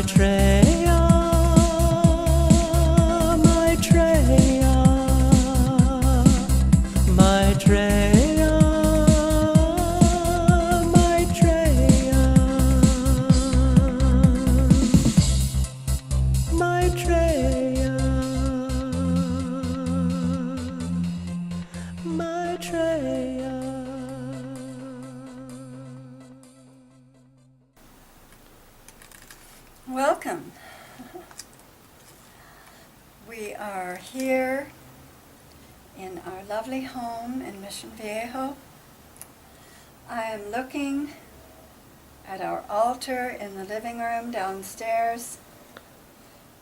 Maitreya, Maitreya, Maitreya, Maitreya, Maitreya, Maitreya. Welcome. We are here in our lovely home in Mission Viejo. I am looking at our altar in the living room downstairs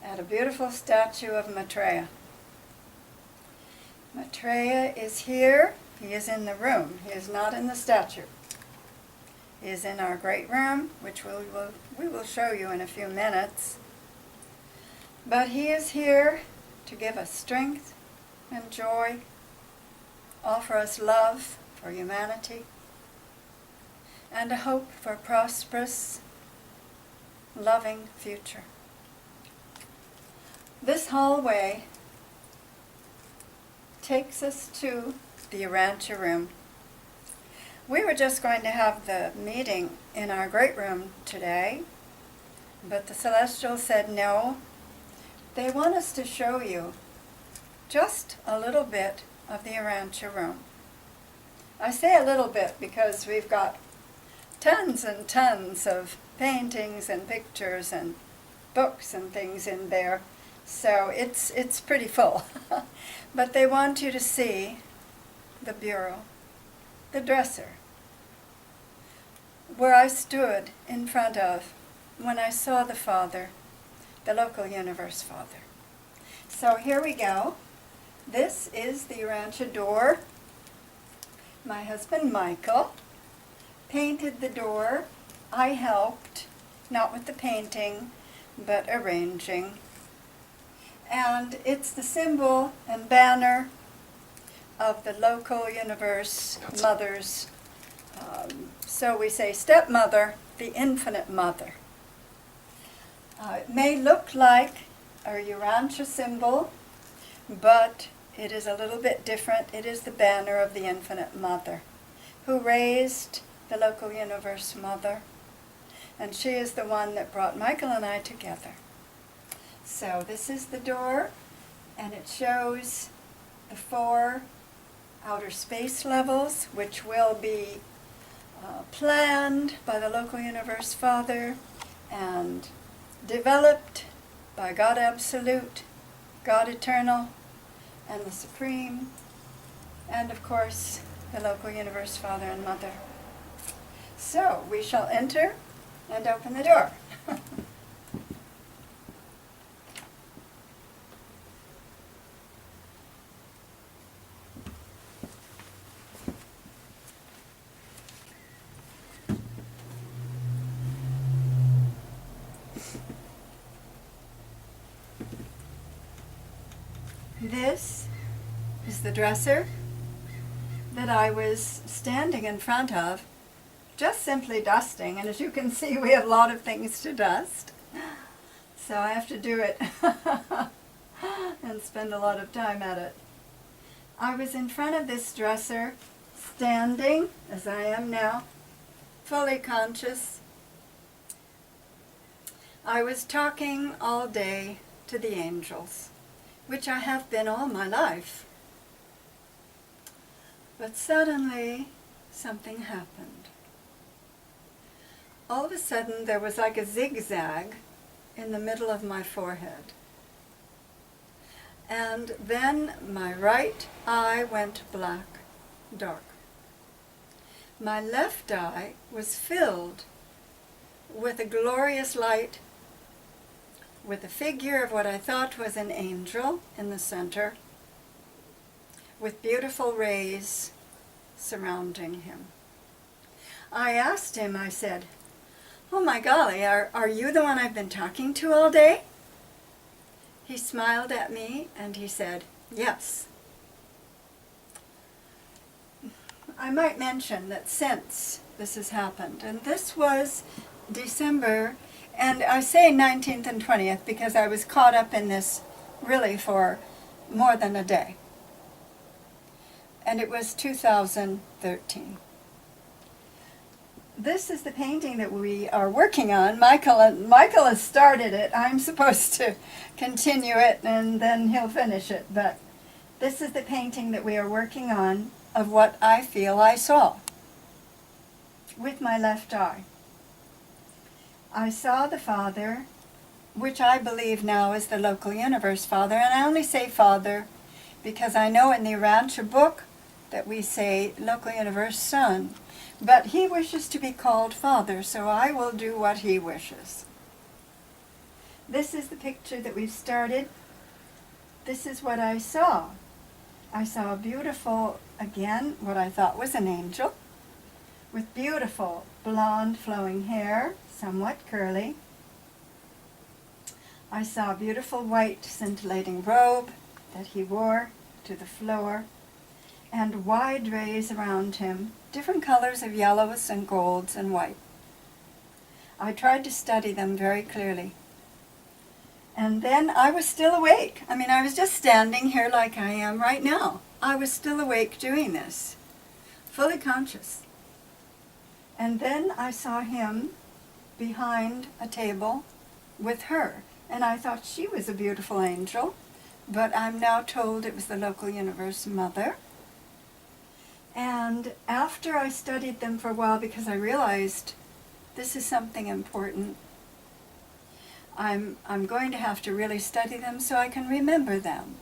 at a beautiful statue of Maitreya. Maitreya is here. He is in the room. He is not in the statue. He is in our great room, which we will show you in a few minutes. But he is here to give us strength and joy, offer us love for humanity, and a hope for a prosperous, loving future. This hallway takes us to the Urantia room. We were just going to have the meeting in our great room today, but the Celestials said no. They want us to show you just a little bit of the Urantia room. I say a little bit because we've got tons and tons of paintings and pictures and books and things in there, so it's pretty full. But they want you to see the bureau, the dresser, where I stood in front of when I saw the Father, the local universe Father. So here we go. This is the Urantia door. My husband Michael painted the door. I helped, not with the painting, but arranging. And it's the symbol and banner of the local universe mothers. So we say stepmother, the infinite mother. It may look like a Urantia symbol, but it is a little bit different. It is the banner of the infinite mother who raised the local universe mother. And she is the one that brought Michael and I together. So this is the door, and it shows the 4 outer space levels, which will be planned by the local universe Father and developed by God Absolute, God Eternal, and the Supreme, and of course the local universe Father and Mother. So we shall enter and open the door. This is the dresser that I was standing in front of, just simply dusting. And as you can see, we have a lot of things to dust. So I have to do it and spend a lot of time at it. I was in front of this dresser, standing, as I am now, fully conscious. I was talking all day to the angels, which I have been all my life. But suddenly, something happened. All of a sudden, there was like a zigzag in the middle of my forehead. And then my right eye went black, dark. My left eye was filled with a glorious light, with a figure of what I thought was an angel in the center, with beautiful rays surrounding him. I asked him, I said, "Oh my golly, are you the one I've been talking to all day?" He smiled at me and he said, "Yes." I might mention that since this has happened, and this was December And I say 19th and 20th because I was caught up in this really for more than a day. And it was 2013. This is the painting that we are working on. Michael has started it. I'm supposed to continue it and then he'll finish it. But this is the painting that we are working on of what I feel I saw with my left eye. I saw the Father, which I believe now is the local universe Father, and I only say Father because I know in the Urantia book that we say local universe Son, but he wishes to be called Father, so I will do what he wishes. This is the picture that we've started. This is what I saw. I saw a beautiful, again, what I thought was an angel, with beautiful blonde flowing hair, somewhat curly. I saw a beautiful white scintillating robe that he wore to the floor, and wide rays around him, different colors of yellows and golds and white. I tried to study them very clearly. And then I was still awake. I mean, I was just standing here like I am right now. I was still awake doing this, fully conscious. And then I saw him behind a table with her. And I thought she was a beautiful angel, but I'm now told it was the local universe Mother. And after I studied them for a while, because I realized this is something important, I'm going to have to really study them so I can remember them.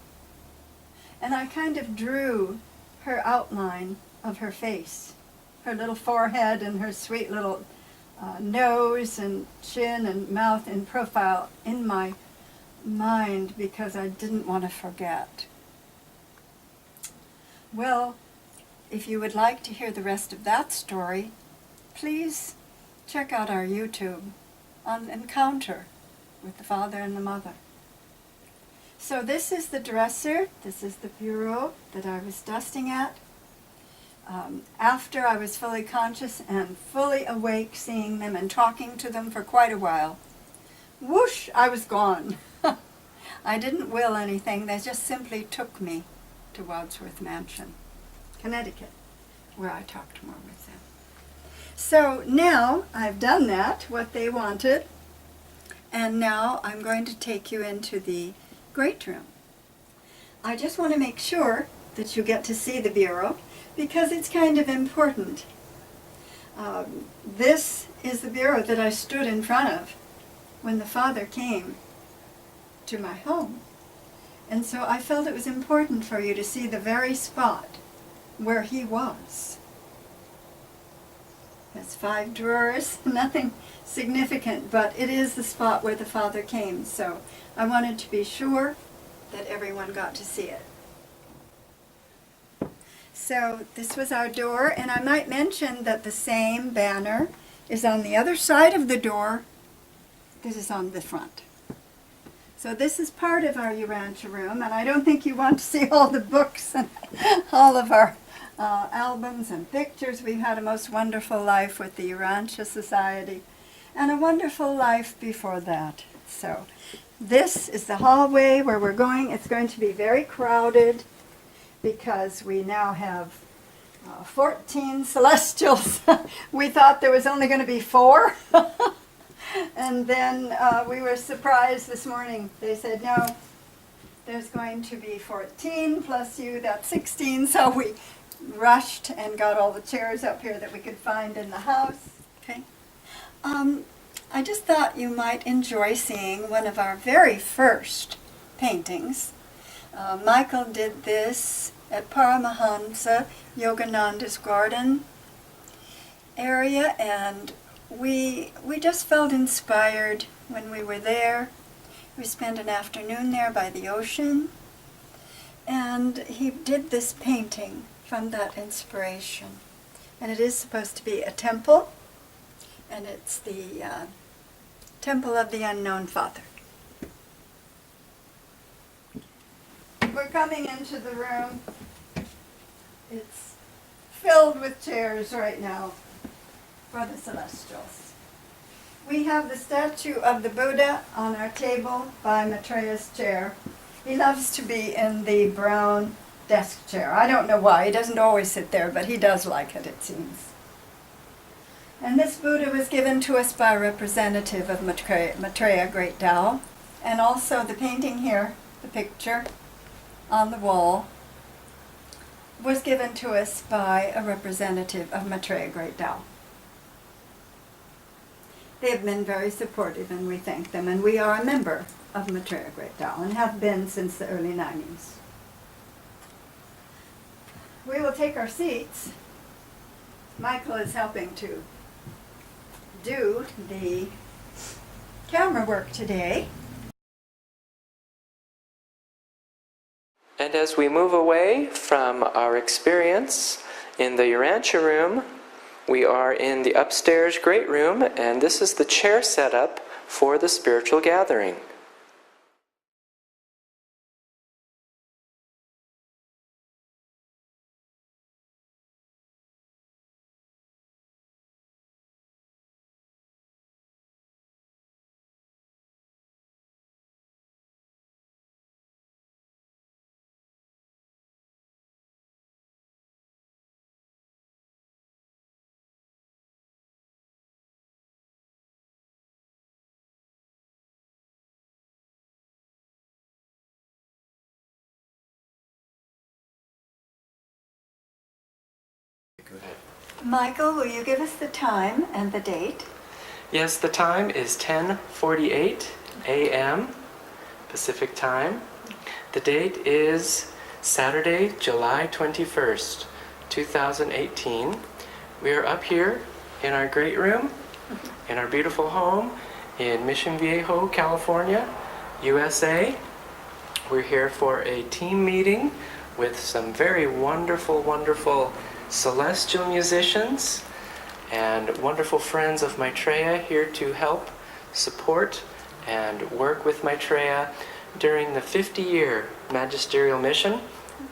And I kind of drew her outline of her face, her little forehead and her sweet little nose and chin and mouth in profile in my mind because I didn't want to forget. Well, if you would like to hear the rest of that story, please check out our YouTube on Encounter with the Father and the Mother. So this is the dresser, this is the bureau that I was dusting at. After I was fully conscious and fully awake, seeing them and talking to them for quite a while, whoosh, I was gone. I didn't will anything, they just simply took me to Wadsworth Mansion, Connecticut, where I talked more with them. So now I've done that, what they wanted, and now I'm going to take you into the great room. I just want to make sure that you get to see the bureau because it's kind of important. This is the bureau that I stood in front of when the Father came to my home. And so I felt it was important for you to see the very spot where he was. Has 5 drawers, nothing significant, but it is the spot where the Father came. So I wanted to be sure that everyone got to see it. So this was our door, and I might mention that the same banner is on the other side of the door. This is on the front. So this is part of our Urantia room, and I don't think you want to see all the books and all of our albums and pictures. We've had a most wonderful life with the Urantia Society, and a wonderful life before that. So this is the hallway where we're going. It's going to be very crowded because we now have 14 celestials. We thought there was only going to be 4. And then we were surprised this morning. They said, no, there's going to be 14 plus you, that's 16. So we rushed and got all the chairs up here that we could find in the house. Okay. I just thought you might enjoy seeing one of our very first paintings. Michael did this at Paramahansa Yogananda's garden area, and we just felt inspired when we were there. We spent an afternoon there by the ocean, and he did this painting from that inspiration. And it is supposed to be a temple, and it's the Temple of the Unknown Father. We're coming into the room. It's filled with chairs right now for the Celestials. We have the statue of the Buddha on our table by Maitreya's chair. He loves to be in the brown desk chair. I don't know why. He doesn't always sit there, but he does like it seems. And this Buddha was given to us by a representative of Maitreya Great Tao. And also the painting here, the picture on the wall, was given to us by a representative of Maitreya Great Tao. They have been very supportive, and we thank them. And we are a member of Maitreya Great Tao and have been since the early 90s. We will take our seats. Michael is helping to do the camera work today. And as we move away from our experience in the Urantia room, we are in the upstairs great room, and this is the chair setup for the spiritual gathering. Go ahead. Michael, will you give us the time and the date? Yes, the time is 10:48 a.m. Pacific time. The date is Saturday, July 21st, 2018. We are up here in our great room, in our beautiful home in Mission Viejo, California, USA. We're here for a team meeting with some very wonderful, wonderful celestial musicians and wonderful friends of Maitreya here to help, support, and work with Maitreya during the 50-year Magisterial Mission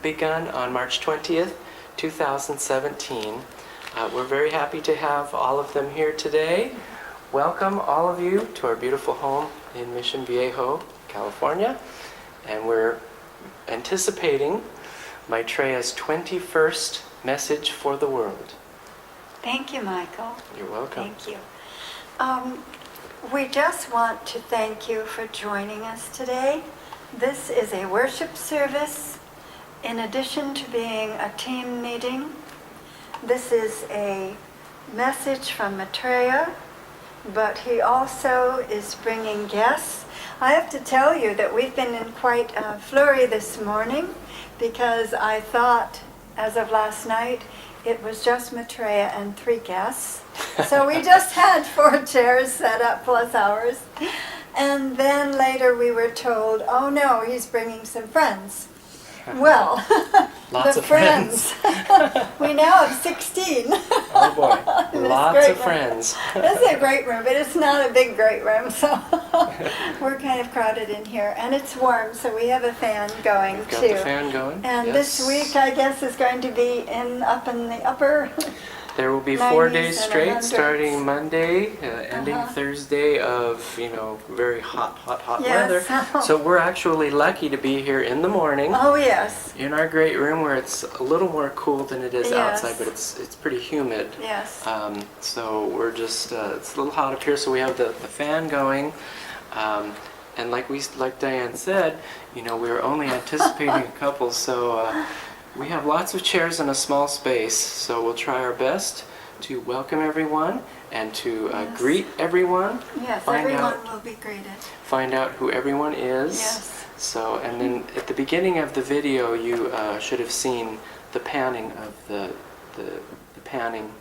begun on March 20th, 2017. We're very happy to have all of them here today. Welcome all of you to our beautiful home in Mission Viejo, California. And we're anticipating Maitreya's 21st message for the world. Thank you, Michael. You're welcome. Thank you. We just want to thank you for joining us today. This is a worship service. In addition to being a team meeting, this is a message from Maitreya, but he also is bringing guests. I have to tell you that we've been in quite a flurry this morning because I thought, as of last night, it was just Maitreya and 3 guests. So we just had 4 chairs set up plus ours. And then later we were told, oh no, he's bringing some friends. Well, Lots the of friends. We now have 16. Oh boy, lots of friends. This is a great room, but it's not a big great room, so we're kind of crowded in here. And it's warm, so we have a fan going We've too. got the fan going. And yes. this week, I guess, is going to be up in the upper. There will be 4 90s days and straight, 100s. starting Monday, ending Thursday of, very hot weather. Yes. So we're actually lucky to be here in the morning Oh, yes. in our great room where it's a little more cool than it is Yes. outside, but it's pretty humid. Yes. So we're just, it's a little hot up here, so we have the fan going. And like Diane said, we were only anticipating a couple, so we have lots of chairs in a small space, so we'll try our best to welcome everyone and to Yes. greet everyone. Yes, Find everyone out- will be greeted. Find out who everyone is. Yes. So, and then at the beginning of the video, you should have seen the panning of the panning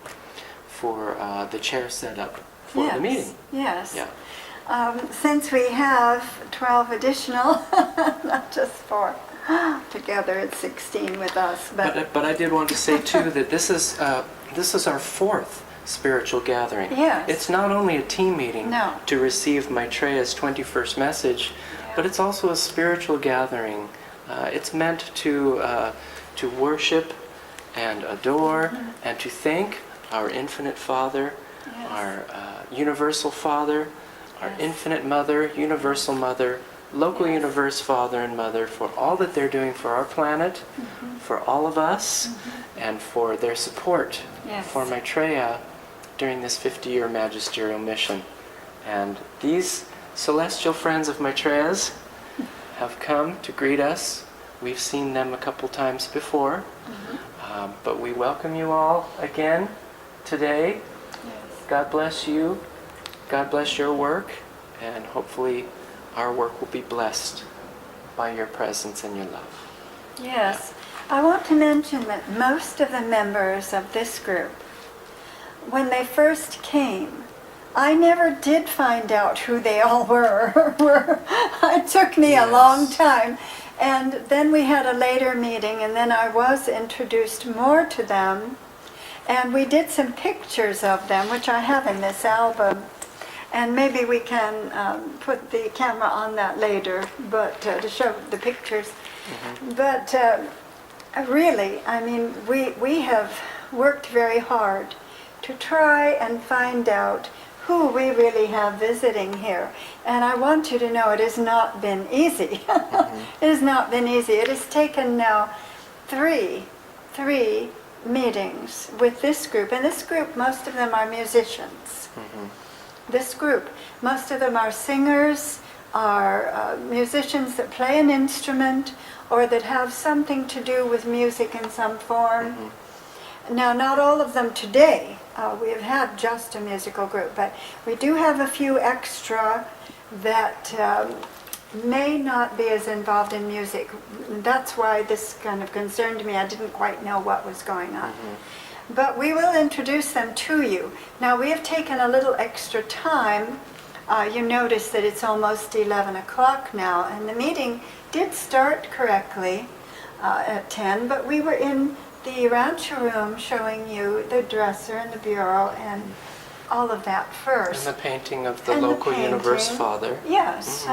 for the chair setup for Yes. the meeting. Yes. Yeah. Since we have 12 additional, not just 4, together it's 16 with us. But I did want to say too that this is our 4th spiritual gathering. Yes. It's not only a team meeting No. to receive Maitreya's 21st message, but it's also a spiritual gathering. It's meant to worship and adore and to thank our infinite Father, Yes. our Universal Father, our Yes. Infinite Mother, Universal Mother, Local Yes. Universe Father and Mother, for all that they're doing for our planet, for all of us, and for their support Yes. for Maitreya during this 50-year magisterial mission. And these celestial friends of Maitreya's have come to greet us. We've seen them a couple times before, but we welcome you all again today. Yes. God bless you. God bless your work, and hopefully our work will be blessed by your presence and your love. Yes. I want to mention that most of the members of this group, when they first came, I never did find out who they all were. It took me a long time. And then we had a later meeting, and then I was introduced more to them. And we did some pictures of them, which I have in this album. And maybe we can put the camera on that later, but to show the pictures. But really, I mean, we have worked very hard to try and find out who we really have visiting here. And I want you to know it has not been easy. It has not been easy. It has taken now three meetings with this group. And this group, most of them are musicians. This group, most of them are singers, are musicians that play an instrument or that have something to do with music in some form. Now, not all of them today. We have had just a musical group, but we do have a few extra that may not be as involved in music. That's why this kind of concerned me. I didn't quite know what was going on. But we will introduce them to you. Now, we have taken a little extra time. You notice that it's almost 11 o'clock now, and the meeting did start correctly at 10, but we were in the Urantia room showing you the dresser and the bureau and all of that first. And the painting of the And the local Universe painting. Father. Yes,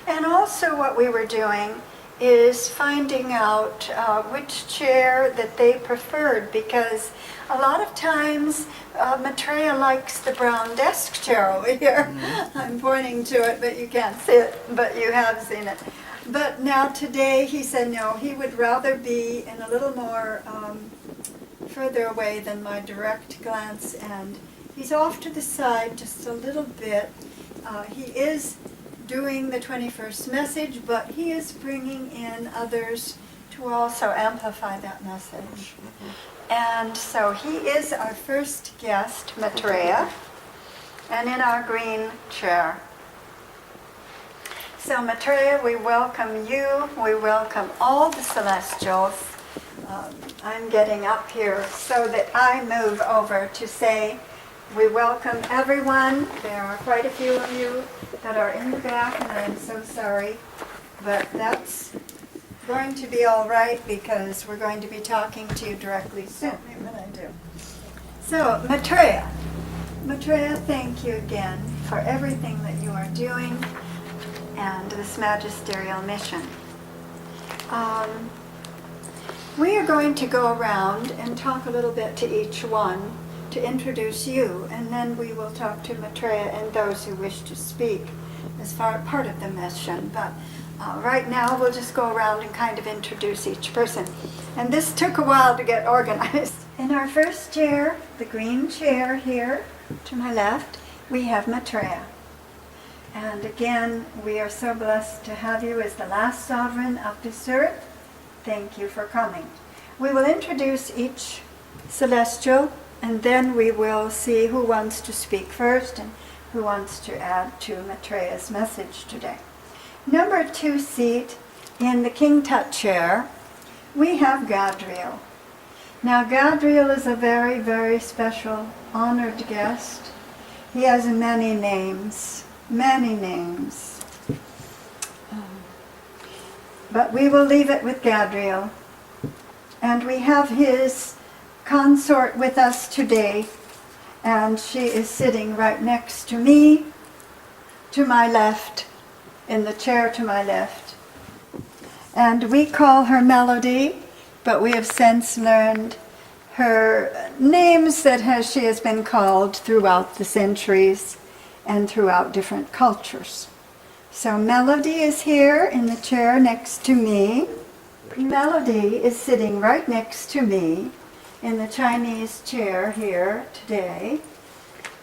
And also what we were doing is finding out which chair that they preferred, because a lot of times Maitreya likes the brown desk chair over here. I'm pointing to it, but you can't see it, but you have seen it. But now today he said no, he would rather be in a little more further away than my direct glance, and he's off to the side just a little bit. He is doing the 21st message, but he is bringing in others to also amplify that message. And so he is our first guest, Maitreya, and in our green chair. So Maitreya, we welcome you, we welcome all the celestials. I'm getting up here so that I move over to say we welcome everyone. There are quite a few of you that are in the back, and I'm so sorry, but that's going to be all right because we're going to be talking to you directly soon when I do. So Maitreya, thank you again for everything that you are doing and this magisterial mission. We are going to go around and talk a little bit to each one to introduce you, and then we will talk to Maitreya and those who wish to speak as part of the mission. But right now we'll just go around and kind of introduce each person. And this took a while to get organized. In our first chair, the green chair here to my left, we have Maitreya. And again, we are so blessed to have you as the last sovereign of this earth. Thank you for coming. We will introduce each celestial, and then we will see who wants to speak first and who wants to add to Maitreya's message today. Number 2 seat in the King Tut chair, we have Gadriel. Now Gadriel is a very, very special, honored guest. He has many names. But we will leave it with Gadriel. And we have his consort with us today, and she is sitting right next to me, to my left, in the chair to my left. And we call her Melody, but we have since learned her names that she has been called throughout the centuries. and throughout different cultures. So Melody is here in the chair next to me. Melody is sitting right next to me in the Chinese chair here today.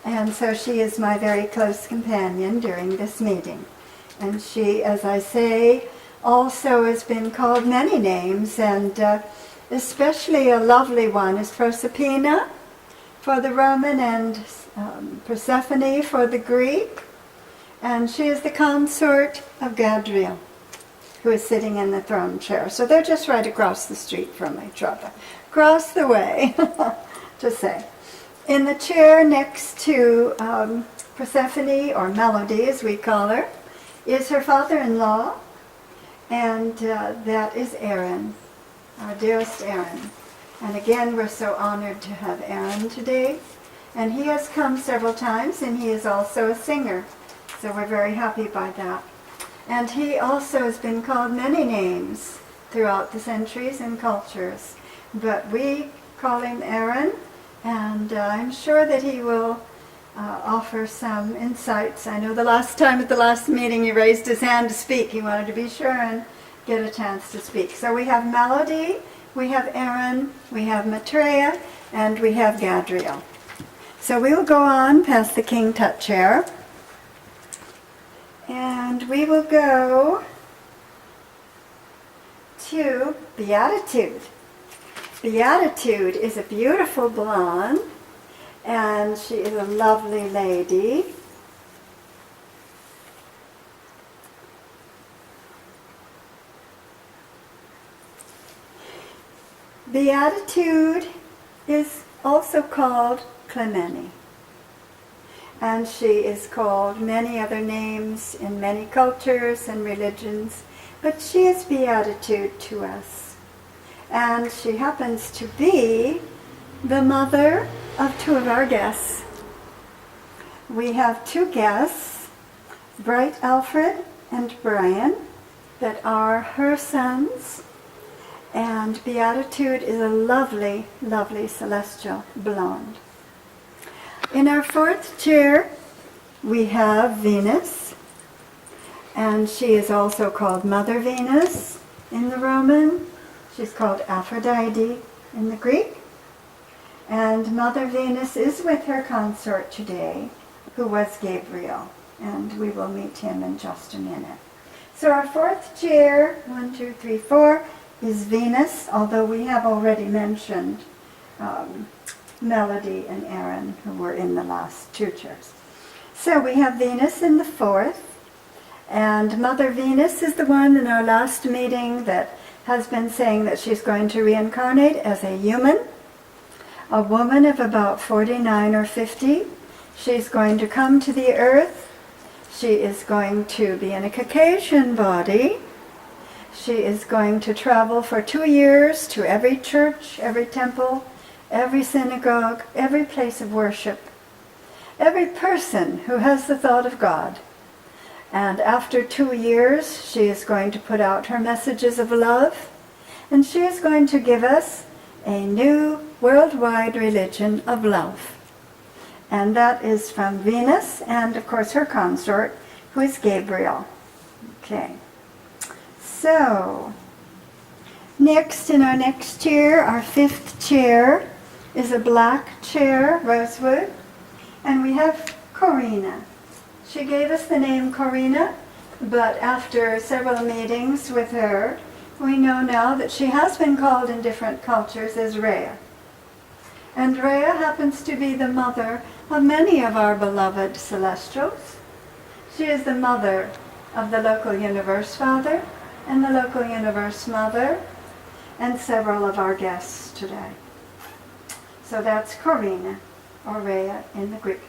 And so she is my very close companion during this meeting. And she, as I say, also has been called many names, and especially a lovely one is Proserpina for the Roman and Persephone for the Greek. And she is the consort of Gadriel, who is sitting in the throne chair. So they're just right across the street from each other. Across the way, to say. In the chair next to Persephone, or Melody as we call her, is her father-in-law, and that is Aaron, our dearest Aaron. And again, we're so honored to have Aaron today. And he has come several times, and he is also a singer. So we're very happy by that. And he also has been called many names throughout the centuries and cultures. But we call him Aaron, and I'm sure that he will offer some insights. I know the last time at the last meeting he raised his hand to speak. He wanted to be sure and get a chance to speak. So we have Melody, we have Aaron, we have Maitreya, and we have Gadriel. So we will go on past the King Tut chair. And we will go to Beatitude. Beatitude is a beautiful blonde, and she is a lovely lady. Beatitude is also called Clemeni. And she is called many other names in many cultures and religions, but she is Beatitude to us. And she happens to be the mother of two of our guests. We have two guests, bright Alfred and Brian, that are her sons. And Beatitude is a lovely, lovely celestial blonde. In our fourth chair, we have Venus, and she is also called Mother Venus in the Roman. She's called Aphrodite in the Greek. And Mother Venus is with her consort today, who was Gabriel, and we will meet him in just a minute. So our fourth chair, 1, 2, 3, 4, is Venus, although we have already mentioned Melody and Aaron, who were in the last two chairs. So we have Venus in the fourth, and Mother Venus is the one in our last meeting that has been saying that she's going to reincarnate as a human, a woman of about 49 or 50. She's going to come to the earth. She is going to be in a Caucasian body. She is going to travel for 2 years to every church, every temple, every synagogue, every place of worship, every person who has the thought of God. And after 2 years, she is going to put out her messages of love, and she is going to give us a new worldwide religion of love. And that is from Venus, and of course her consort, who is Gabriel. Okay. So, next in our next chair, our fifth chair, is a black chair, rosewood, and we have Corina. She gave us the name Corina, but after several meetings with her, we know now that she has been called in different cultures as Rhea. And Rhea happens to be the mother of many of our beloved celestials. She is the mother of the local universe father and the local universe mother and several of our guests today. So that's Corina, or Rhea in the Greek.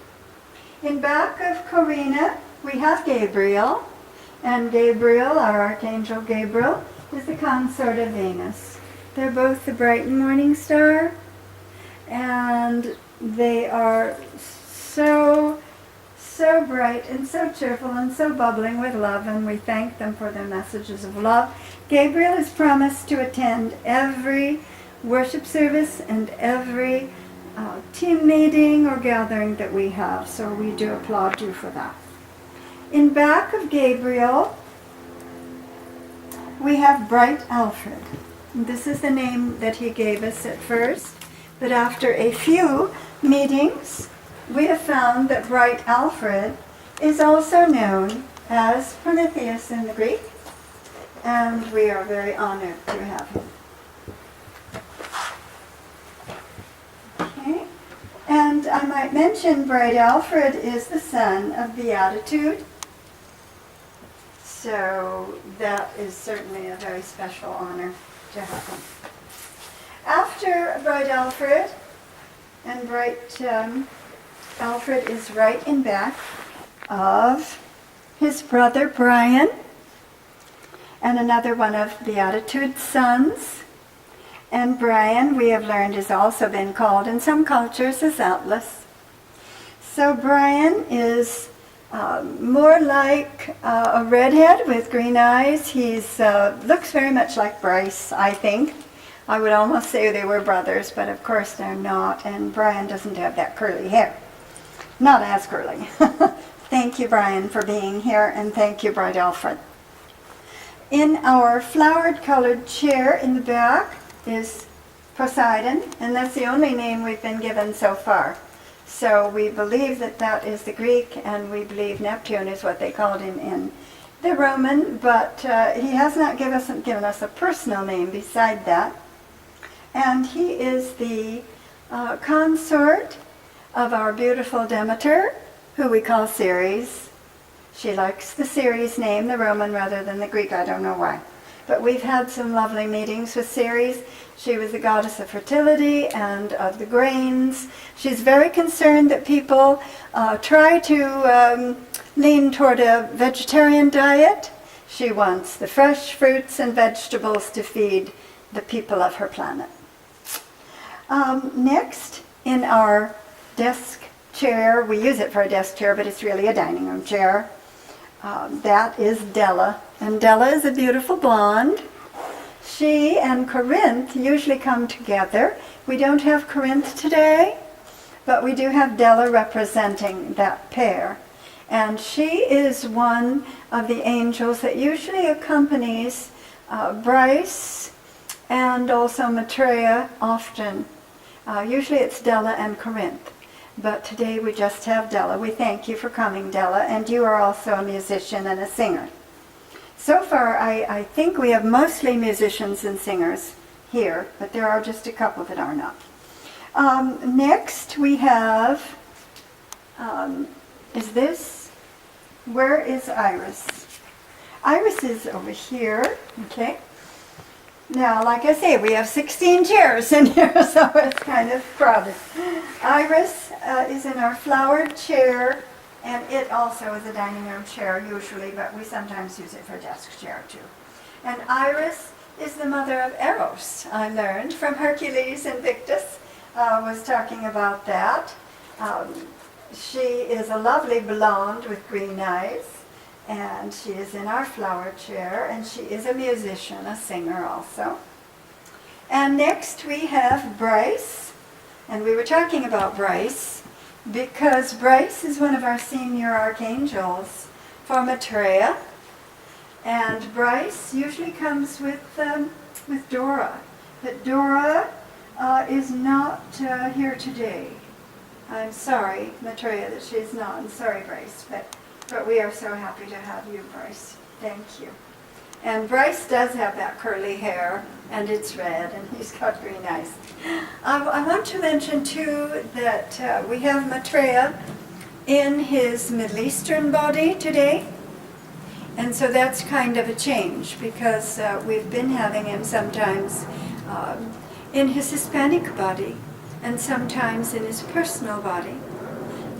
In back of Corina, we have Gabriel, and Gabriel, our Archangel Gabriel, is the consort of Venus. They're both the bright morning star, and they are so bright and so cheerful and so bubbling with love, and we thank them for their messages of love. Gabriel has promised to attend every worship service and every team meeting or gathering that we have, so we do applaud you for that. In back of Gabriel, we have Bright Alfred. This is the name that he gave us at first, but after a few meetings, we have found that Bright Alfred is also known as Prometheus in the Greek, and we are very honored to have him. Okay, and I might mention Bright Alfred is the son of Beatitude, so that is certainly a very special honor to have him. After Bright Alfred, and Bright Alfred is right in back of his brother Brian, and another one of Beatitude's sons. And Brian, we have learned, has also been called in some cultures as Atlas. So Brian is more like a redhead with green eyes. He's looks very much like Bryce, I think. I would almost say they were brothers, but of course they're not. And Brian doesn't have that curly hair. Not as curly. Thank you, Brian, for being here, and thank you, Bright Alfred. In our flowered colored chair in the back is Poseidon, and that's the only name we've been given so far. So we believe that that is the Greek, and we believe Neptune is what they called him in the Roman, but he has not given us a personal name beside that. And he is the consort of our beautiful Demeter, who we call Ceres. She likes the Ceres name, the Roman rather than the Greek. I don't know why. But we've had some lovely meetings with Ceres. She was the goddess of fertility and of the grains. She's very concerned that people try to lean toward a vegetarian diet. She wants the fresh fruits and vegetables to feed the people of her planet. Next, in our desk chair, we use it for a desk chair, but it's really a dining room chair. That is Della, and Della is a beautiful blonde. She and Corinth usually come together. We don't have Corinth today, but we do have Della representing that pair. And she is one of the angels that usually accompanies Bryce and also Maitreya often. Usually it's Della and Corinth. But today we just have Della. We thank you for coming, Della, and you are also a musician and a singer. So far, I think we have mostly musicians and singers here, but there are just a couple that are not. Next we have, where is Iris? Iris is over here, okay. Now, like I say, we have 16 chairs in here, so it's kind of crowded. Iris is in our flowered chair, and it also is a dining room chair usually, but we sometimes use it for a desk chair too. And Iris is the mother of Eros, I learned from Hercules. Invictus was talking about that. She is a lovely blonde with green eyes. And she is in our flower chair, and she is a musician, a singer also. And next we have Bryce, and we were talking about Bryce because Bryce is one of our senior archangels for Maitreya, and Bryce usually comes with Dora, but Dora is not here today. I'm sorry, Maitreya, that she's not. I'm sorry, Bryce, but we are so happy to have you, Bryce. Thank you. And Bryce does have that curly hair, and it's red, and he's got green eyes. I want to mention, too, that we have Maitreya in his Middle Eastern body today. And so that's kind of a change, because we've been having him sometimes in his Hispanic body, and sometimes in his personal body.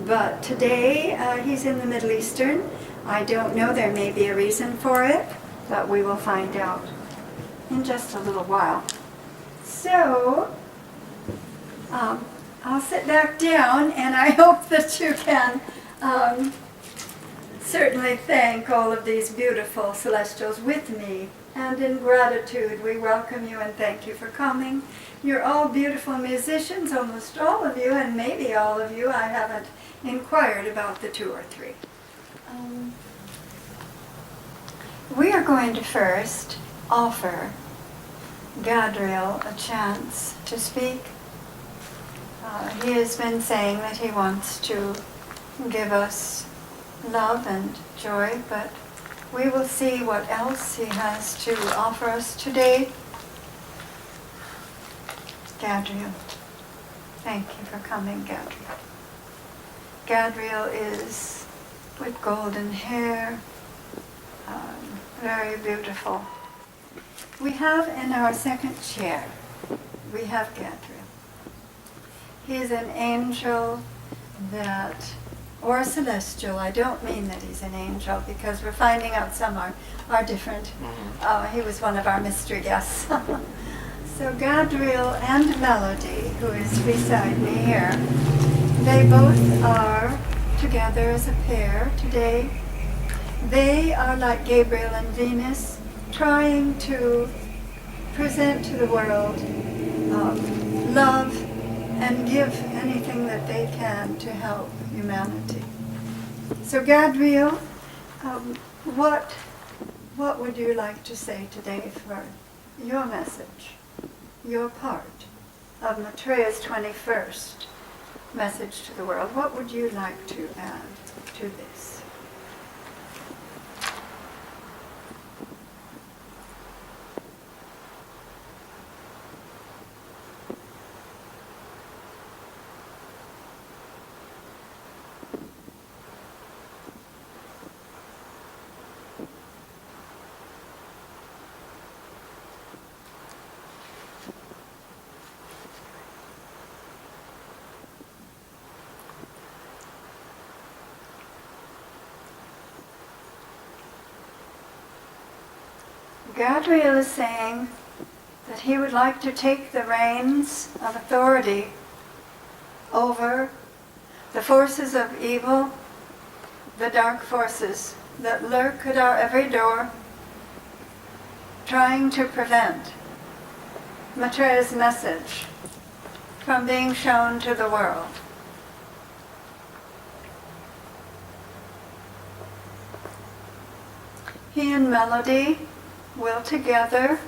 But today he's in the Middle Eastern. I don't know, there may be a reason for it, but we will find out in just a little while. So I'll sit back down, and I hope that you can certainly thank all of these beautiful celestials with me. And in gratitude, we welcome you and thank you for coming. You're all beautiful musicians, almost all of you, and maybe all of you. I haven't inquired about the 2 or 3. We are going to first offer Gadriel a chance to speak. He has been saying that he wants to give us love and joy, but we will see what else he has to offer us today. Gadriel. Thank you for coming, Gadriel. Gadriel is with golden hair, very beautiful. We have in our second chair, we have Gadriel. He's an angel or a celestial. I don't mean that he's an angel because we're finding out some are different. He was one of our mystery guests. So Gadriel and Melody, who is beside me here, they both are together as a pair today. They are like Gabriel and Venus, trying to present to the world love and give anything that they can to help humanity. So Gadriel, what would you like to say today for your message, your part of Maitreya's 21st message to the world? What would you like to add to this? Gadriel is saying that he would like to take the reins of authority over the forces of evil, the dark forces that lurk at our every door, trying to prevent Maitreya's message from being shown to the world. He and Melody will together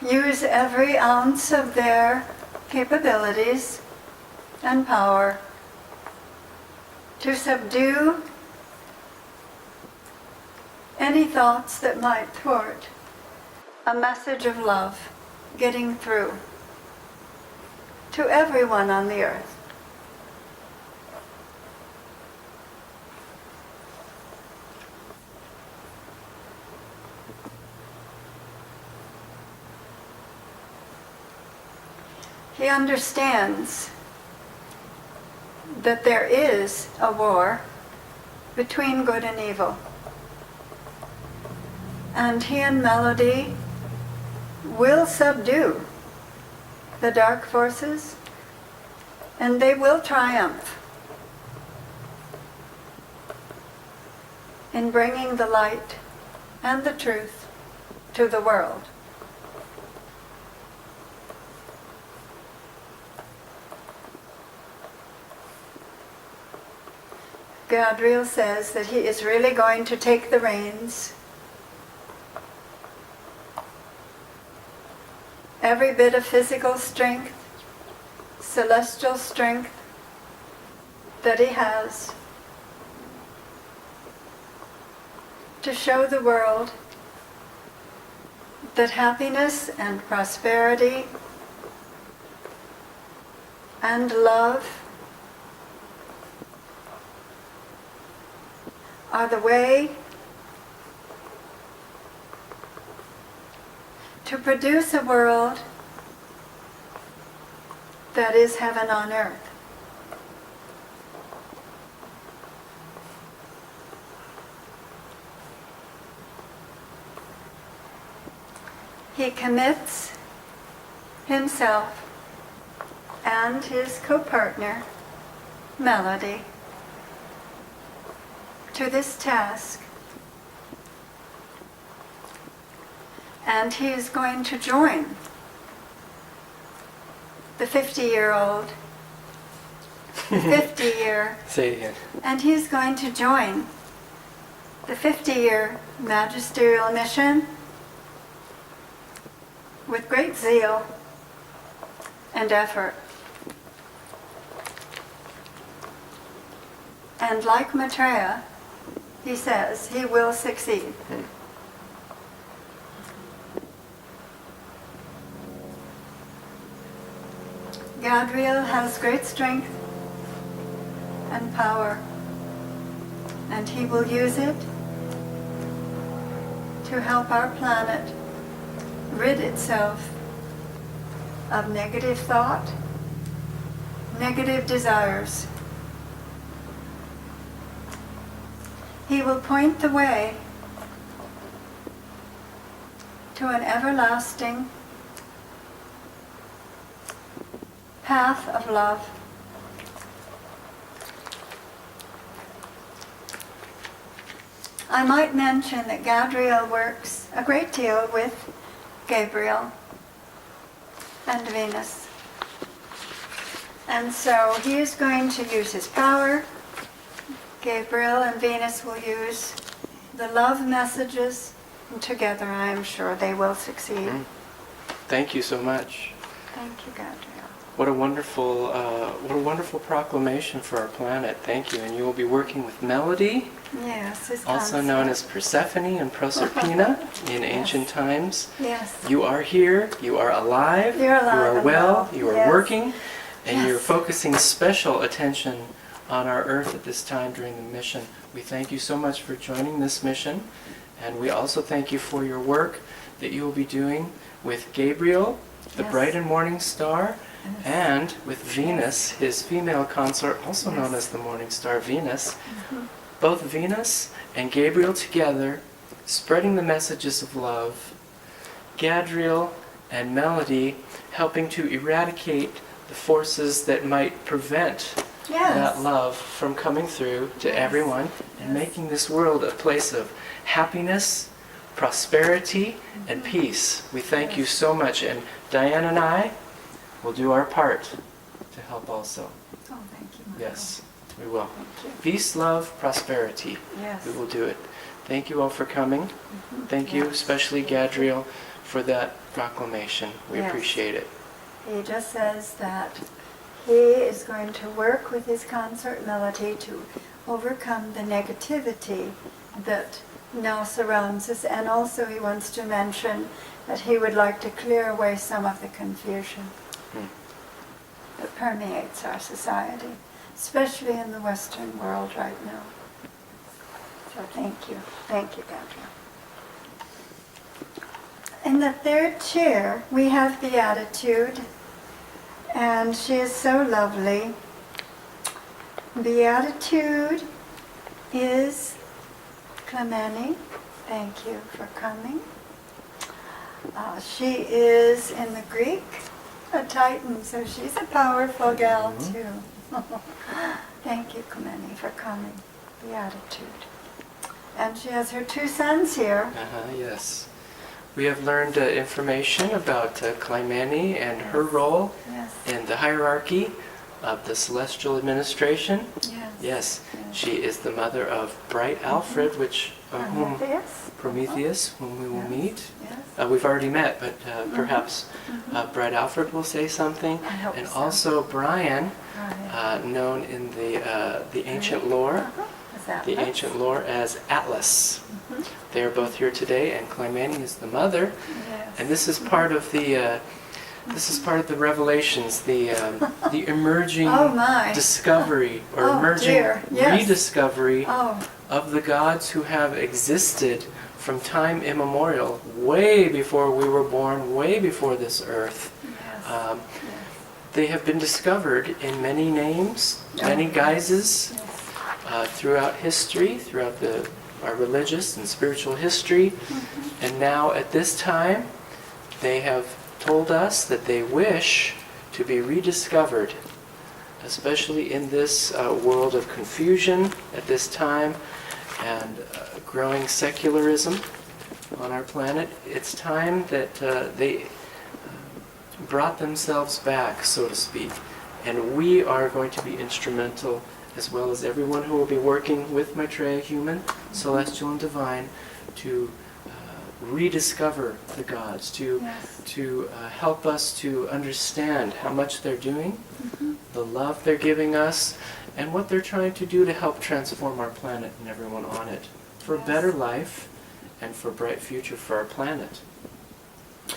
use every ounce of their capabilities and power to subdue any thoughts that might thwart a message of love getting through to everyone on the earth. He understands that there is a war between good and evil. And he and Melody will subdue the dark forces, and they will triumph in bringing the light and the truth to the world. Gadriel says that he is really going to take the reins. Every bit of physical strength, celestial strength that he has to show the world that happiness and prosperity and love are the way to produce a world that is heaven on earth. He commits himself and his co-partner, Melody, to this task. And he is going to join the 50-year-old, the 50-year, Say it again. and he's going to join the 50-year Magisterial Mission with great zeal and effort. And like Maitreya, he says he will succeed. Gadriel has great strength and power, and he will use it to help our planet rid itself of negative thought, negative desires. He will point the way to an everlasting path of love. I might mention that Gadriel works a great deal with Gabriel and Venus. And so he is going to use his power. Gabriel and Venus will use the love messages, and together I am sure they will succeed. Thank you so much. Thank you, Gadriel. What a wonderful proclamation for our planet. Thank you. And you will be working with Melody, Yes, his also concept. known as Persephone and Proserpina in ancient times. Yes. You are here, you are alive, You're alive you are and well, well. you are Yes. working, and you're Yes. focusing special attention on our earth at this time during the mission. We thank you so much for joining this mission, and we also thank you for your work that you will be doing with Gabriel, the Yes. bright and morning star, Yes. and with Venus, his female consort, also known Yes. as the morning star Venus. Both Venus and Gabriel together, spreading the messages of love. Gadriel and Melody helping to eradicate the forces that might prevent Yes. that love from coming through to Yes. everyone and Yes. making this world a place of happiness, prosperity, and peace. We thank you Yes. so much, and Diane and I will do our part to help also. Oh, thank you, Michael. Yes, we will. Thank you. Peace, love, prosperity. Yes. We will do it. Thank you all for coming. Thank you, Yes. especially Gadriel, for that proclamation. We Yes. appreciate it. He just says that he is going to work with his consort Melody to overcome the negativity that now surrounds us, and also he wants to mention that he would like to clear away some of the confusion that permeates our society, especially in the Western world right now. So thank you. Thank you, Gabriel. In the third chair, we have Beatitude, and she is so lovely. Beatitude is Clemeni. Thank you for coming. She is, in the Greek, a Titan, so she's a powerful gal too. Thank you, Clemeni, for coming. Beatitude. And she has her two sons here. Yes. We have learned information about Clymene and her role Yes. in the hierarchy of the celestial administration. Yes. Yes, she is the mother of bright Alfred, which whom Prometheus. whom we will Yes. meet. Yes. We've already met, but perhaps bright Alfred will say something, I hope and so. also Brian, Right. known in the ancient lore. Is that The right? ancient lore as Atlas. They are both here today, and Clymene is the mother. Yes. And this is part of the revelations, the emerging Oh, my. discovery or Oh, emerging dear. Yes. rediscovery Oh, of the gods who have existed from time immemorial, way before we were born, way before this earth. yes. They have been discovered in many names, many guises, throughout history, throughout our religious and spiritual history. And now at this time, they have told us that they wish to be rediscovered, especially in this world of confusion at this time. and growing secularism on our planet, it's time that they brought themselves back, so to speak. And we are going to be instrumental, as well as everyone who will be working with Maitreya, human, celestial, and divine, to rediscover the gods, to help us to understand how much they're doing, the love they're giving us, and what they're trying to do to help transform our planet and everyone on it for a better life and for a bright future for our planet.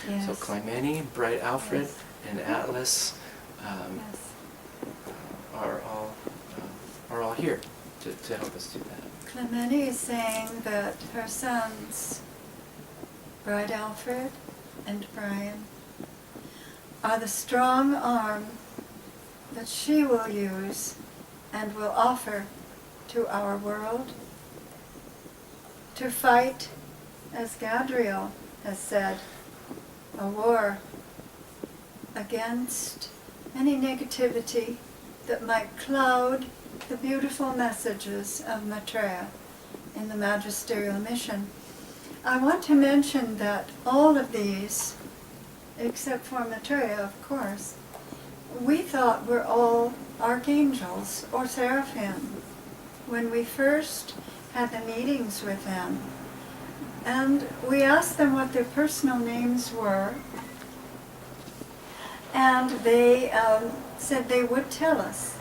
Yes. So Clymene, Bright Alfred, Yes. and Atlas are all here to help us do that. Clymene is saying that her sons, Bright Alfred and Brian, are the strong arm that she will use and will offer to our world to fight, as Gadriel has said, a war against any negativity that might cloud the beautiful messages of Maitreya in the Magisterial Mission. I want to mention that all of these, except for Maitreya, of course, we thought were all archangels or seraphim when we first had the meetings with them. And we asked them what their personal names were, and they said they would tell us.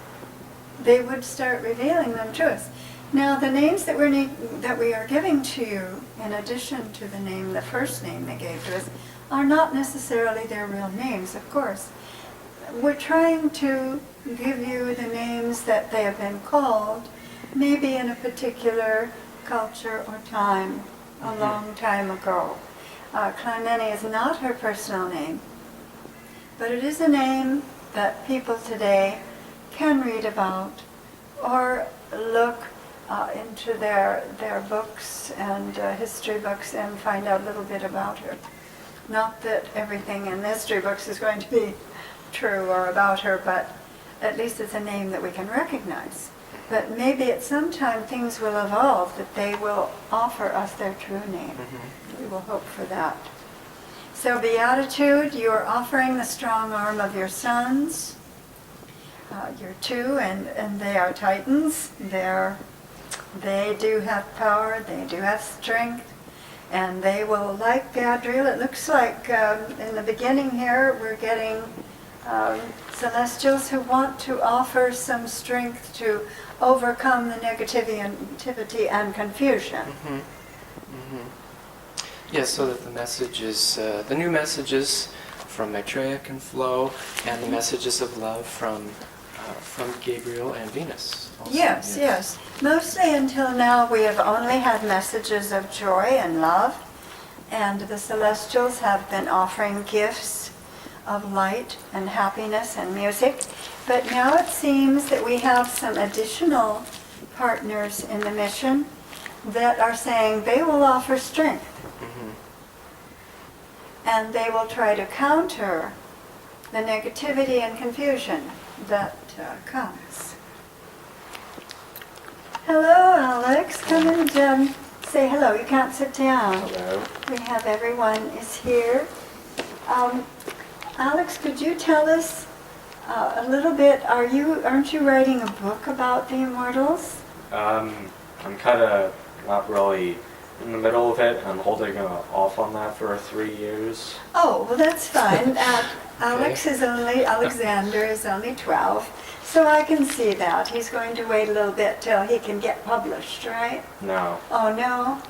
They would start revealing them to us. Now, the names that we are giving to you, in addition to the name, the first name they gave to us, are not necessarily their real names, of course. We're trying to give you the names that they have been called, maybe in a particular culture or time, a long time ago. Clymene is not her personal name, but it is a name that people today can read about or look into their books and history books and find out a little bit about her. Not that everything in the history books is going to be true or about her, but at least it's a name that we can recognize. But maybe at some time things will evolve that they will offer us their true name. We will hope for that. So Beatitude, you are offering the strong arm of your sons. You're two, and they are Titans. They do have power, they do have strength, and they will, like Gadriel, it looks like in the beginning here we're getting celestials who want to offer some strength to overcome the negativity and confusion. Yes, so that the messages, the new messages from Maitreya can flow, and the messages of love from Gabriel and Venus also. Yes. Mostly until now we have only had messages of joy and love, and the celestials have been offering gifts of light and happiness and music. But now it seems that we have some additional partners in the mission that are saying they will offer strength. And they will try to counter the negativity and confusion that comes. Hello, Alex. Come and say hello. You can't sit down. Hello. We have everyone is here. Alex, could you tell us a little bit? Aren't you writing a book about the immortals? I'm kind of not really in the middle of it. I'm holding off on that for 3 years. Oh, well, that's fine. Alexander is only 12, so I can see that. He's going to wait a little bit till he can get published, right? No. Oh, no.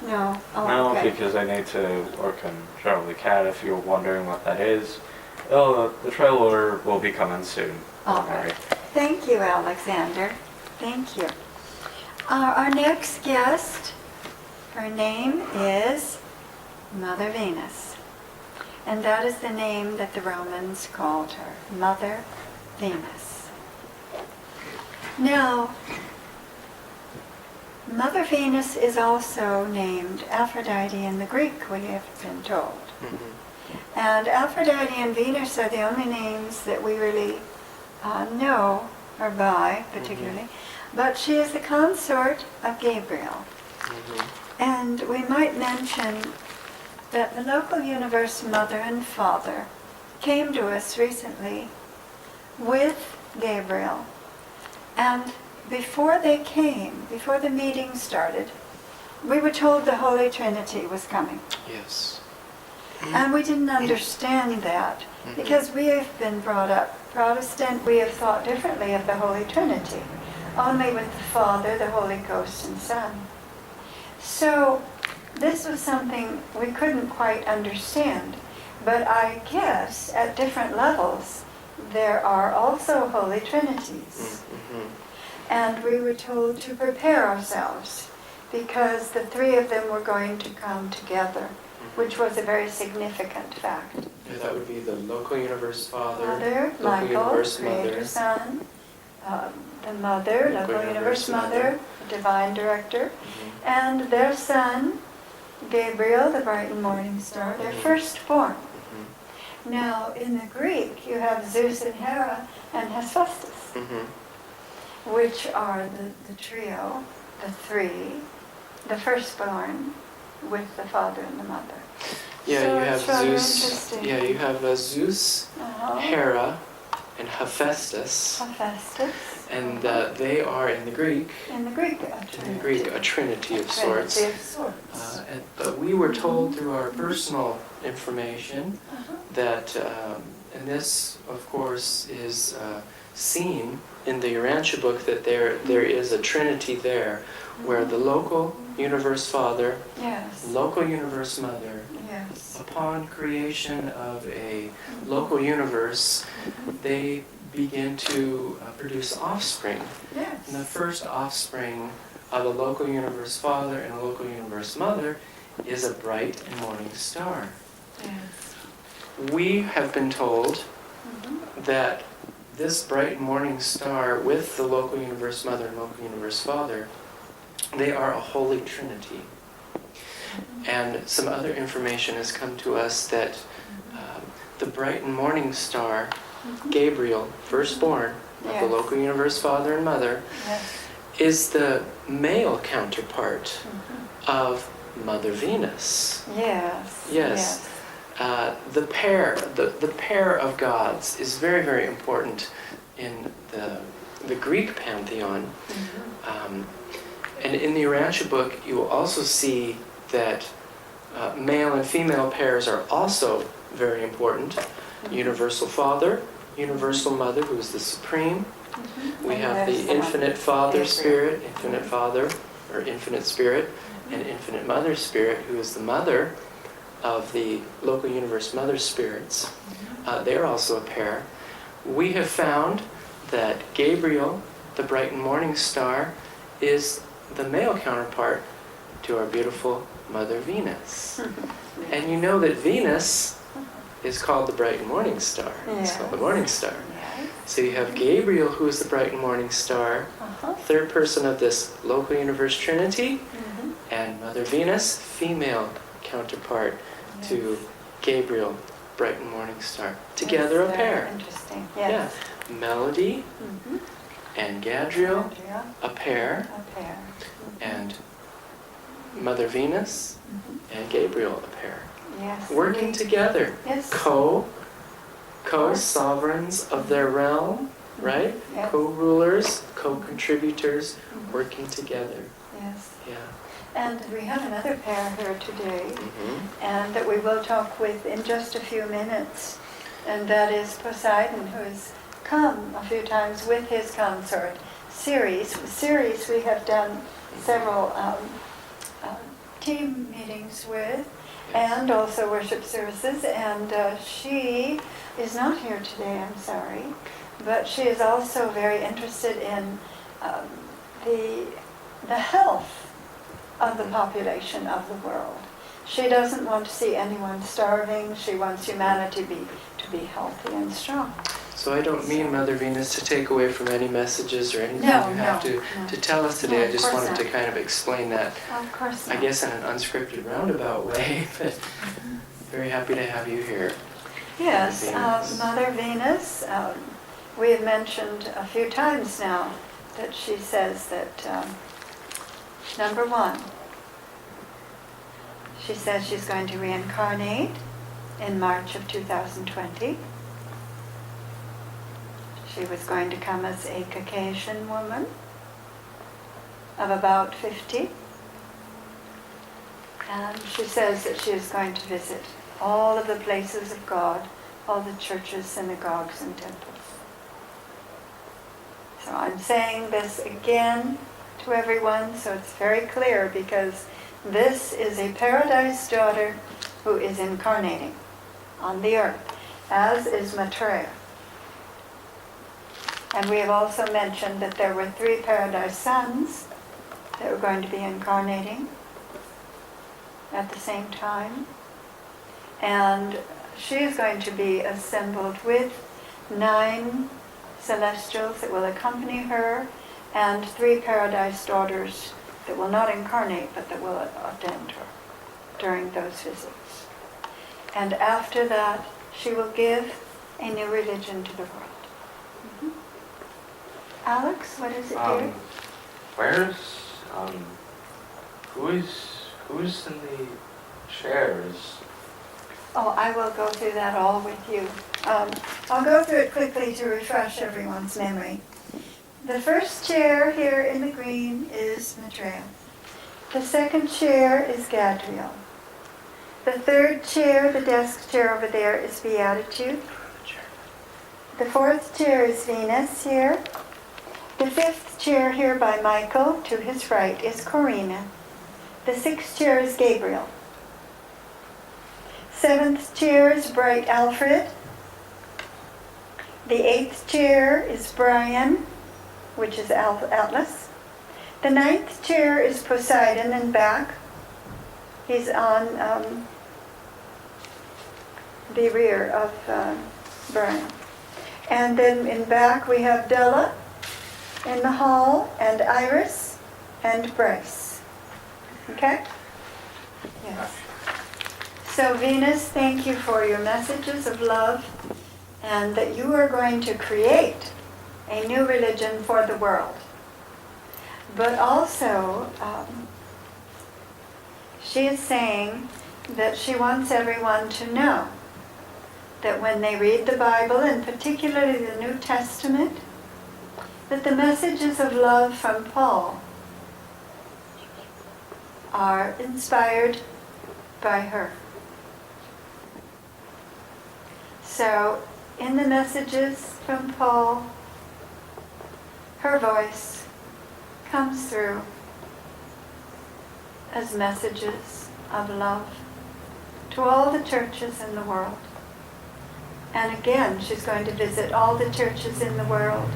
Oh, No, okay. because I need to work on Charlie Cat, if you're wondering what that is. Oh, the trailer will be coming soon. All Don't right. worry. Thank you, Alexander. Thank you. Our next guest, her name is Mother Venus. And that is the name that the Romans called her, Mother Venus. Now, Mother Venus is also named Aphrodite in the Greek, we have been told. And Aphrodite and Venus are the only names that we really know her by, particularly. But she is the consort of Gabriel. And we might mention that the local universe mother and father came to us recently with Gabriel. And before they came, before the meeting started, we were told the Holy Trinity was coming. Yes. And we didn't understand that because we have been brought up Protestant. We have thought differently of the Holy Trinity, only with the Father, the Holy Ghost, and Son. So this was something we couldn't quite understand. But I guess at different levels there are also Holy Trinities. And we were told to prepare ourselves because the three of them were going to come together, which was a very significant fact. Yeah, that would be the local universe father, Mother, local Michael, universe Creator mother, Son, the Mother, local universe mother, Divine Director, and their son, Gabriel, the bright and morning star, their firstborn. Now, in the Greek, you have Zeus and Hera and Hephaestus, which are the trio, the three, the firstborn, with the father and the mother. Yeah, So you have it's rather Zeus. interesting. Yeah, you have Zeus, Hera, and Hephaestus, and they are in the Greek. In the Greek, A trinity of sorts. But we were told through our personal information that, and this, of course, is seen in the Urantia book, that there is a trinity there, where the local universe father, local universe mother, upon creation of a local universe, they begin to produce offspring. And the first offspring of a local universe father and a local universe mother is a bright and morning star. We have been told that this bright and morning star with the local universe mother and local universe father, they are a holy trinity. And some other information has come to us that the bright and morning star, Gabriel, firstborn of the local universe father and mother, is the male counterpart of Mother Venus. Yes. The pair of gods is very, very important in the Greek pantheon. And in the Urantia book, you will also see that male and female pairs are also very important. Universal Father, Universal Mother, who is the Supreme. We have the Infinite Father Spirit, Infinite Father, or Infinite Spirit, and Infinite Mother Spirit, who is the mother of the local universe mother spirits. They're also a pair. We have found that Gabriel, the bright and morning star, is the male counterpart to our beautiful Mother Venus. And you know that Venus is called the bright and morning star. It's called the morning star. So you have Gabriel, who is the bright and morning star, third person of this local universe trinity, and Mother Venus, female counterpart to Gabriel, bright and morning star. Together a pair. Interesting. Yeah. Melody and Gadriel, a pair, and Mother Venus and Gabriel, a pair. Working together. Co-sovereigns of their realm, right? Co-rulers, co-contributors, working together. And we have another pair here today, and that we will talk with in just a few minutes, and that is Poseidon, who has come a few times with his consort. Ceres, we have done several team meetings with, and also worship services, and she is not here today, I'm sorry, but she is also very interested in the health of the population of the world. She doesn't want to see anyone starving. She wants humanity to be healthy and strong. So I don't mean, Mother Venus, to take away from any messages or anything you have to tell us today. I just wanted to kind of explain that, of course not. I guess in an unscripted roundabout way, but very happy to have you here. Yes, Mother Venus, we have mentioned a few times now that she says that, number one, She says she's going to reincarnate in March of 2020. She was going to come as a Caucasian woman of about 50. And she says that she is going to visit all of the places of God, all the churches, synagogues, and temples. So I'm saying this again to everyone so it's very clear, because this is a paradise daughter who is incarnating on the earth, as is Maitreya. And we have also mentioned that there were 3 paradise sons that were going to be incarnating at the same time. And she is going to be assembled with 9 celestials that will accompany her, and 3 paradise daughters that will not incarnate but that will attend her during those visits. And after that, she will give a new religion to the world. Mhm. Alex, what is it, dear? Who's in the chairs? Oh, I will go through that all with you. I'll go through it quickly to refresh everyone's memory. The first chair here in the green is Maitreya. The second chair is Gadriel. The third chair, the desk chair over there, is Beatitude. The fourth chair is Venus here. The fifth chair here by Michael, to his right, is Corina. The sixth chair is Gabriel. Seventh chair is bright Alfred. The 8th chair is Brian, which is Atlas. The 9th chair is Poseidon in back. He's on the rear of Brian. And then in back we have Della in the hall, and Iris and Bryce. Okay? Yes. So Venus, thank you for your messages of love, and that you are going to create a new religion for the world. But also, she is saying that she wants everyone to know that when they read the Bible, and particularly the New Testament, that the messages of love from Paul are inspired by her. So, in the messages from Paul, her voice comes through as messages of love to all the churches in the world. And again, she's going to visit all the churches in the world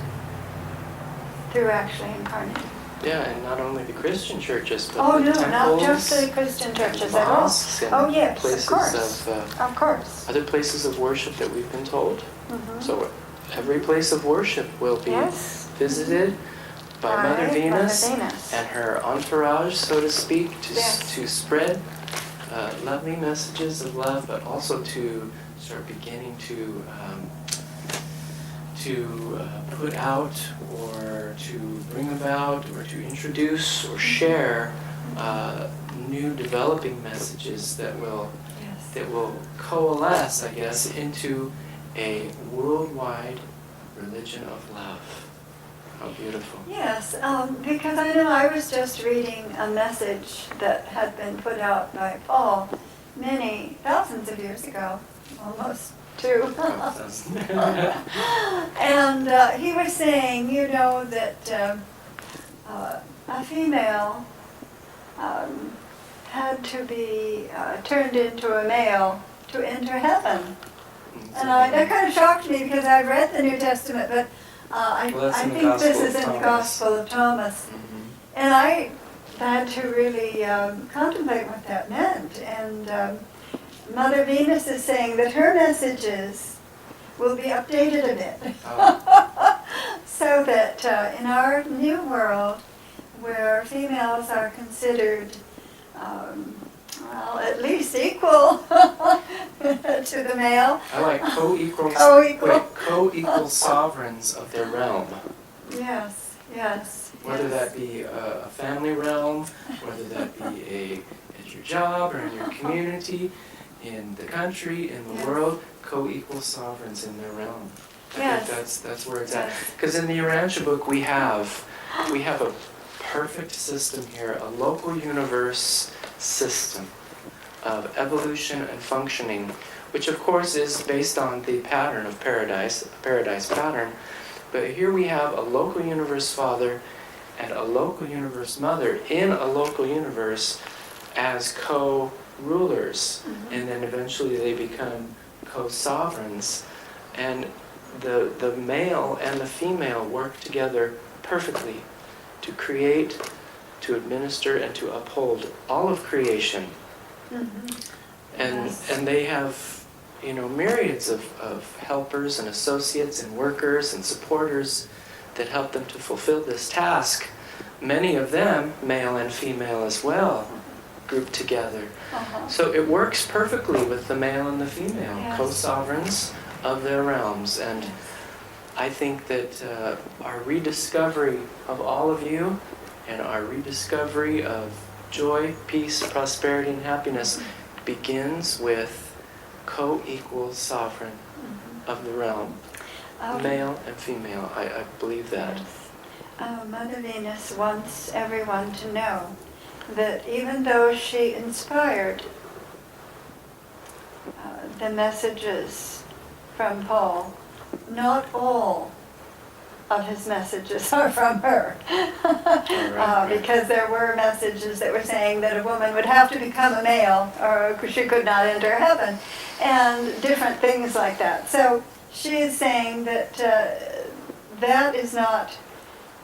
through actually incarnating. Yeah, and not only the Christian churches, but Oh the no, temples, not just the Christian churches at all. mosques, and Oh yes, places of course. Of course. other places of worship that we've been told. Mhm. So every place of worship will be Yes. visited by By Mother Venus, Mother Venus. and her entourage, so to speak, Yes. to spread lovely messages of love, but also to start beginning to put out, or to bring about, or to introduce or share new developing messages that will Yes. coalesce, I guess, into a worldwide religion of love. How beautiful. Yes, because I know I was just reading a message that had been put out by Paul many thousands of years ago, almost 2. And he was saying, you know, that a female had to be turned into a male to enter heaven. And that kind of shocked me, because I've read the New Testament, but I think this is in the Gospel of Thomas. Mhm. And I had to really contemplate what that meant. And Mother Venus is saying that her messages will be updated a bit. Oh. So that in our new world, where females are considered, well, at least equal to the male. I like co-equal, Co-equal. wait, co-equal sovereigns of their realm. Yes, yes. Whether yes. that be a family realm, whether that be a your job or in your community, in the country, in the Yes. world, co-equal sovereigns in their realm. I Yes. think that's where it's at. Yes. Because in the Urantia book we have a perfect system here, a local universe system of evolution and functioning, which of course is based on the pattern of paradise, paradise pattern. But here we have a local universe father and a local universe mother in a local universe as co-rulers. And then eventually they become co-sovereigns. And the male and the female work together perfectly to create, to administer, and to uphold all of creation. And Yes. and they have, myriads of helpers and associates and workers and supporters that help them to fulfill this task. Many of them, male and female as well, grouped together. So it works perfectly with the male and the female, Yes. co-sovereigns of their realms. And I think that our rediscovery of all of you and our rediscovery of joy, peace, prosperity, and happiness begins with co-equal sovereign of the realm, male and female. I believe that. Yes. Mother Venus wants everyone to know that even though she inspired the messages from Paul, not all of his messages are from her. Right. Because there were messages that were saying that a woman would have to become a male or she could not enter heaven, and different things like that. So she is saying that that is not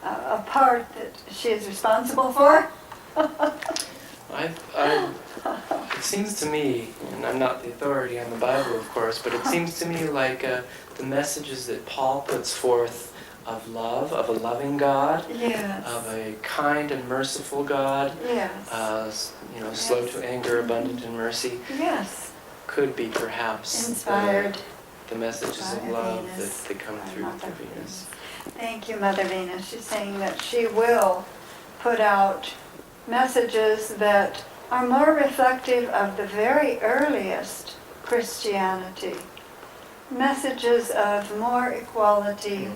a part that she is responsible for. It seems to me, and I'm not the authority on the Bible, of course, but it seems to me like the messages that Paul puts forth of love, of a loving God, Yes. of a kind and merciful God, Yes. slow to anger, abundant in mercy, Yes. could be perhaps Inspired. the messages of by love Venus. that come By through Mother Venus. Thank you, Mother Venus. She's saying that she will put out messages that are more reflective of the very earliest Christianity. Messages of more equality,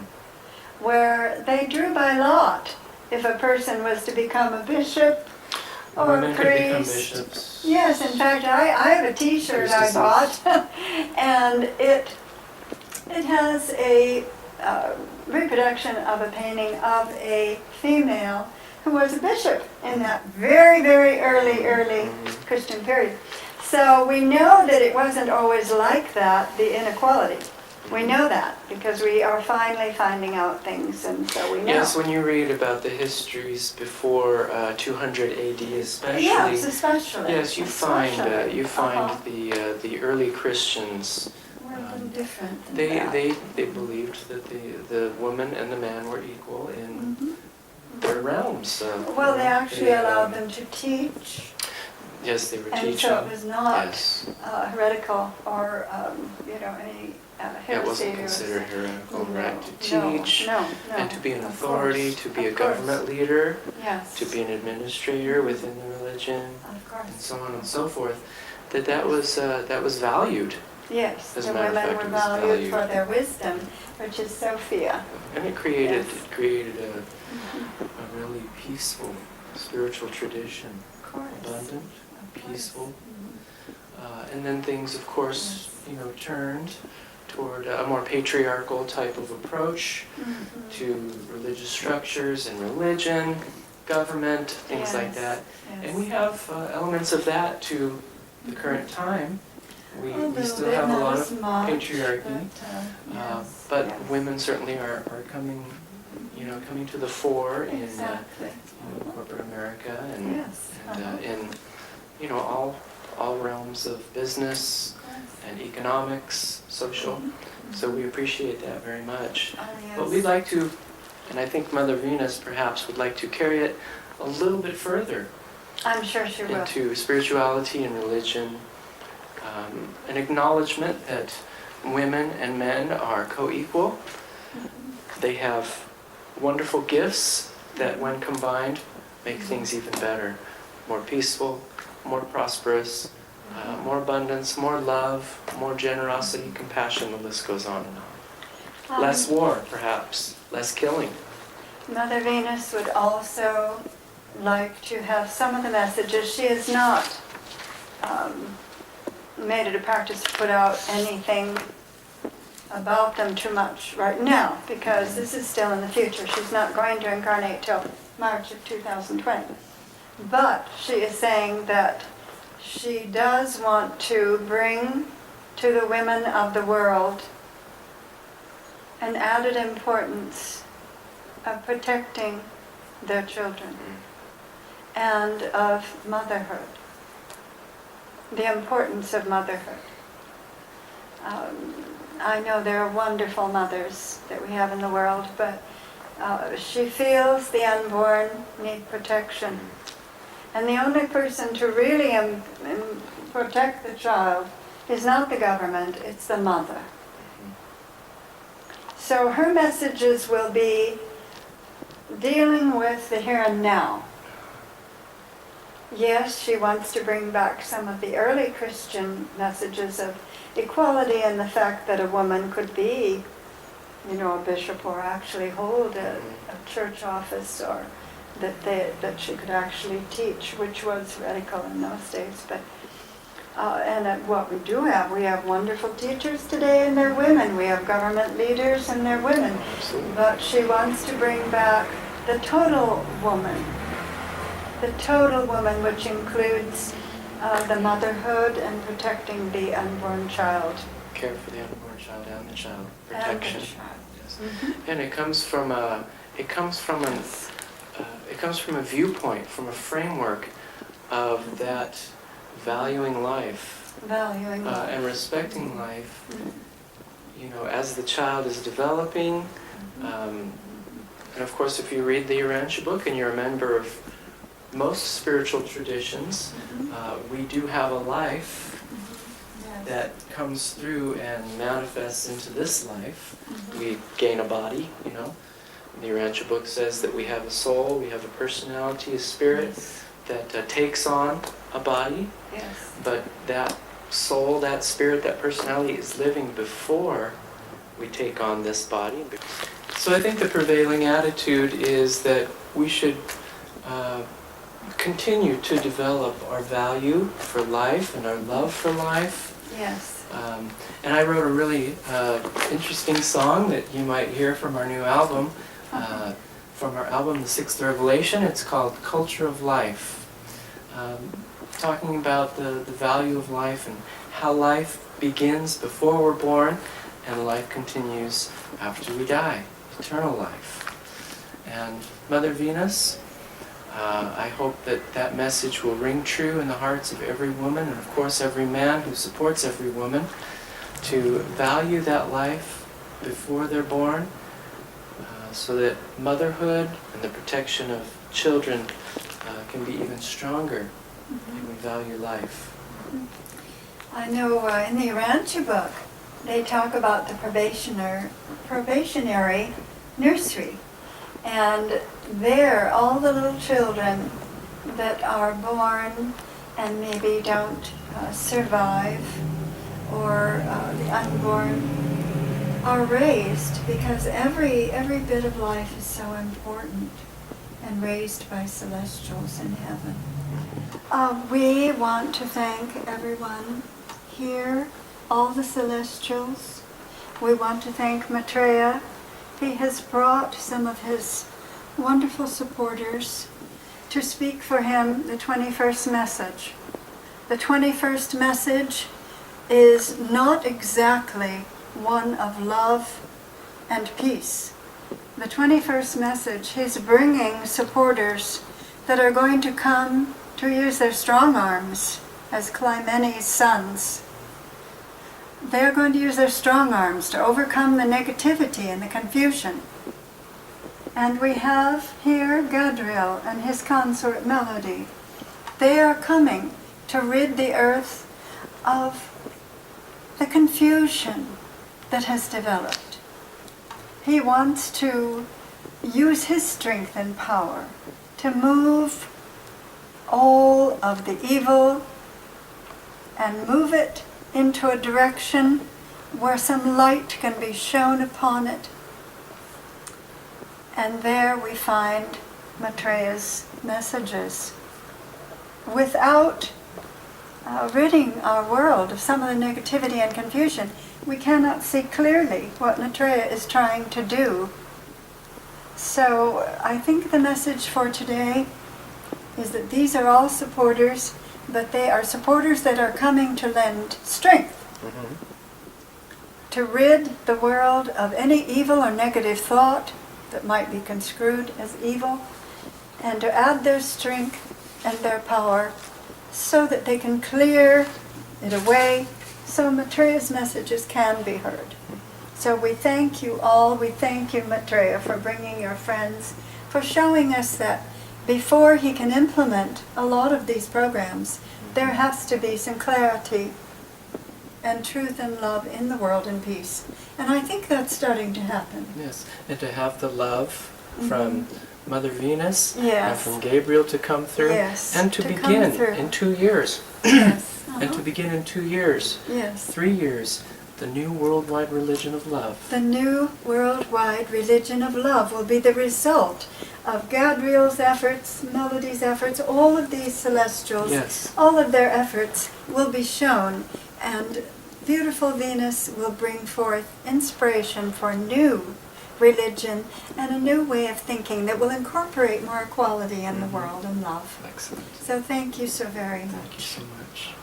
where they drew by lot if a person was to become a bishop or Women a could become priest. bishops. Yes, in fact, I have a T-shirt I Priestesses. bought, and it has a reproduction of a painting of a female who was a bishop in that very, very early Christian period. So we know that it wasn't always like that, the inequality. We know that because we are finally finding out things, and so we know. Yes, when you read about the histories before 200 AD especially. Yes, especially. Yes, you find Uh-huh. the early Christians. We're a little different than They that. they believed that the woman and the man were equal in their realms. Well, they actually allowed them to teach, Yes, they were and teaching. so it was not Yes, heretical or, any heresy. it wasn't It was- considered heretical, No, right? To no, teach no, and to be an of authority, course, to be a of course. government leader, Yes. to be an administrator within the religion, Of and course. so on and so forth. That was valued, Yes, As a the matter of women fact, were it was valued valued. for their wisdom, which is Sophia. and it created Yes. a really peaceful spiritual tradition, Of course. abundant, Of course. peaceful. And then things, of course, turned toward a more patriarchal type of approach to religious structures and religion, government, things like Yes, that. yes. And we have elements of that to the current time. We little still bit, have a not lot as of much, patriarchy, but yes. women certainly are coming, coming to the fore in Exactly. corporate America and Yes. in all realms of business and economics, social. So we appreciate that very much. Oh, yes. But we'd like to, and I think Mother Venus perhaps would like to carry it a little bit further I'm sure she will. into spirituality and religion, an acknowledgement that women and men are co-equal. They have wonderful gifts that when combined make things even better, more peaceful, more prosperous, more abundance, more love, more generosity, compassion, the list goes on and on. Less war, perhaps, less killing. Mother Venus would also like to have some of the messages. She has not made it a practice to put out anything about them too much right now, because this is still in the future. She's not going to incarnate till March of 2020. But she is saying that she does want to bring to the women of the world an added importance of protecting their children and of motherhood, the importance of motherhood. I know there are wonderful mothers that we have in the world, but she feels the unborn need protection. And the only person to really protect the child is not the government, it's the mother. So her messages will be dealing with the here and now. Yes, she wants to bring back some of the early Christian messages of equality and the fact that a woman could be, a bishop or actually hold a church office, or that she could actually teach, which was radical in those days. But what we have wonderful teachers today, and they're women. We have government leaders, and they're women. Absolutely. But she wants to bring back the total woman, which includes the motherhood and protecting the unborn child. Care for the unborn child and the child. And the Protection. child. Yes. Mhm. And it comes from a viewpoint, from a framework of that valuing life, Valuing life. and respecting life. Mhm. As the child is developing, and of course, if you read the Urantia book and you're a member of most spiritual traditions, we do have a life Yes. that comes through and manifests into this life. Mhm. We gain a body, The Urantia book says that we have a soul, we have a personality, a spirit Yes. that takes on a body, Yes. but that soul, that spirit, that personality is living before we take on this body. So I think the prevailing attitude is that we should continue to develop our value for life and our love for life. Yes. And I wrote a really interesting song that you might hear from our new album, from our album, The Sixth Revelation. It's called Culture of Life, talking about the value of life and how life begins before we're born and life continues after we die, eternal life. And Mother Venus, I hope that message will ring true in the hearts of every woman, and of course every man who supports every woman, to value that life before they're born, so that motherhood and the protection of children can be even stronger, and we value life. I know in the Urantia book, they talk about the probationary nursery. And there, all the little children that are born and maybe don't survive, or the unborn, are raised, because every bit of life is so important, and raised by celestials in heaven. We want to thank everyone here, all the celestials. We want to thank Maitreya. He has brought some of his wonderful supporters to speak for him the 21st message. The 21st message is not exactly one of love and peace. The 21st message, he's bringing supporters that are going to come to use their strong arms as Clymeni's sons. They're going to use their strong arms to overcome the negativity and the confusion. And we have here Gadriel and his consort Melody. They are coming to rid the earth of the confusion that has developed. He wants to use his strength and power to move all of the evil and move it into a direction where some light can be shone upon it. And there we find Maitreya's messages. Without ridding our world of some of the negativity and confusion, we cannot see clearly what Maitreya is trying to do. So I think the message for today is that these are all supporters, but they are supporters that are coming to lend strength, to rid the world of any evil or negative thought that might be construed as evil, and to add their strength and their power so that they can clear it away so Maitreya's messages can be heard. So we thank you all. We thank you, Maitreya, for bringing your friends, for showing us that before he can implement a lot of these programs, there has to be some clarity and truth and love in the world and peace. And I think that's starting to happen. Yes, and to have the love from Mother Venus and Yes. from Gabriel to come through, Yes, and to to come begin through. in 2 years, Yes. and to begin in 2 years, Yes. 3 years, the new worldwide religion of love. The new worldwide religion of love will be the result of Gadriel's efforts, Melody's efforts, all of these celestials, Yes. all of their efforts will be shown, and beautiful Venus will bring forth inspiration for new religion and a new way of thinking that will incorporate more equality in the world and love. Excellent. So thank you so very Thank you much. so much.